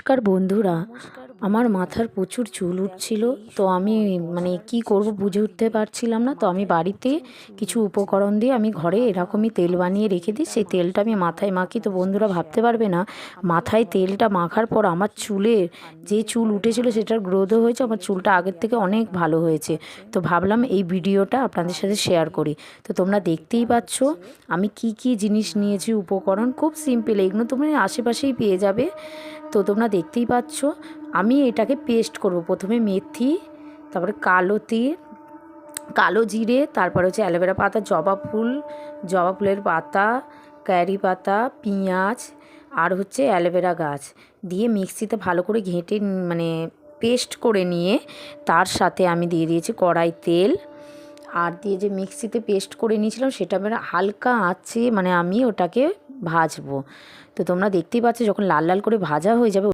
নমস্কার বন্ধুরা, আমার মাথার প্রচুর চুল উঠছিল। তো আমি কি করব বুঝে উঠতে পারছিলাম না। তো আমি বাড়িতে কিছু উপকরণ দিয়ে আমি ঘরে এরকমই তেল বানিয়ে রেখে দিই। সেই তেলটা আমি মাথায় মাখি। তো বন্ধুরা ভাবতে পারবে না, মাথায় তেলটা মাখার পর আমার চুলের যে চুল উঠেছিল সেটার গ্রোথও হয়েছে, আমার চুলটা আগের থেকে অনেক ভালো হয়েছে। তো ভাবলাম এই ভিডিওটা আপনাদের সাথে শেয়ার করি। তো তোমরা দেখতেই পাচ্ছ আমি কি কি জিনিস নিয়েছি, উপকরণ খুব সিম্পল, এগুলো তোমরা আশেপাশেই পেয়ে যাবে। তো তোমরা দেখতেই পাচ্ছ আমি এটাকে পেস্ট করব। প্রথমে মেথি, তারপরে কালো তিল, কালো জিরে, তারপর হচ্ছে অ্যালোভেরা পাতা, জবা ফুলের পাতা, কারি পাতা, পেঁয়াজ, আর হচ্ছে অ্যালোভেরা গাছ দিয়ে মিক্সিতে ভালো করে ঘেঁটে পেস্ট করে নিয়ে তার সাথে আমি দিয়ে দিয়েছি কড়াই তেল। আর দিয়ে যে মিক্সিতে পেস্ট করে নিয়েছিলাম সেটা হালকা আঁচে আমি ওটাকে ভাজবো। তো তোমরা দেখতেই পাচ্ছ যখন লাল লাল করে ভাজা হয়ে যাবে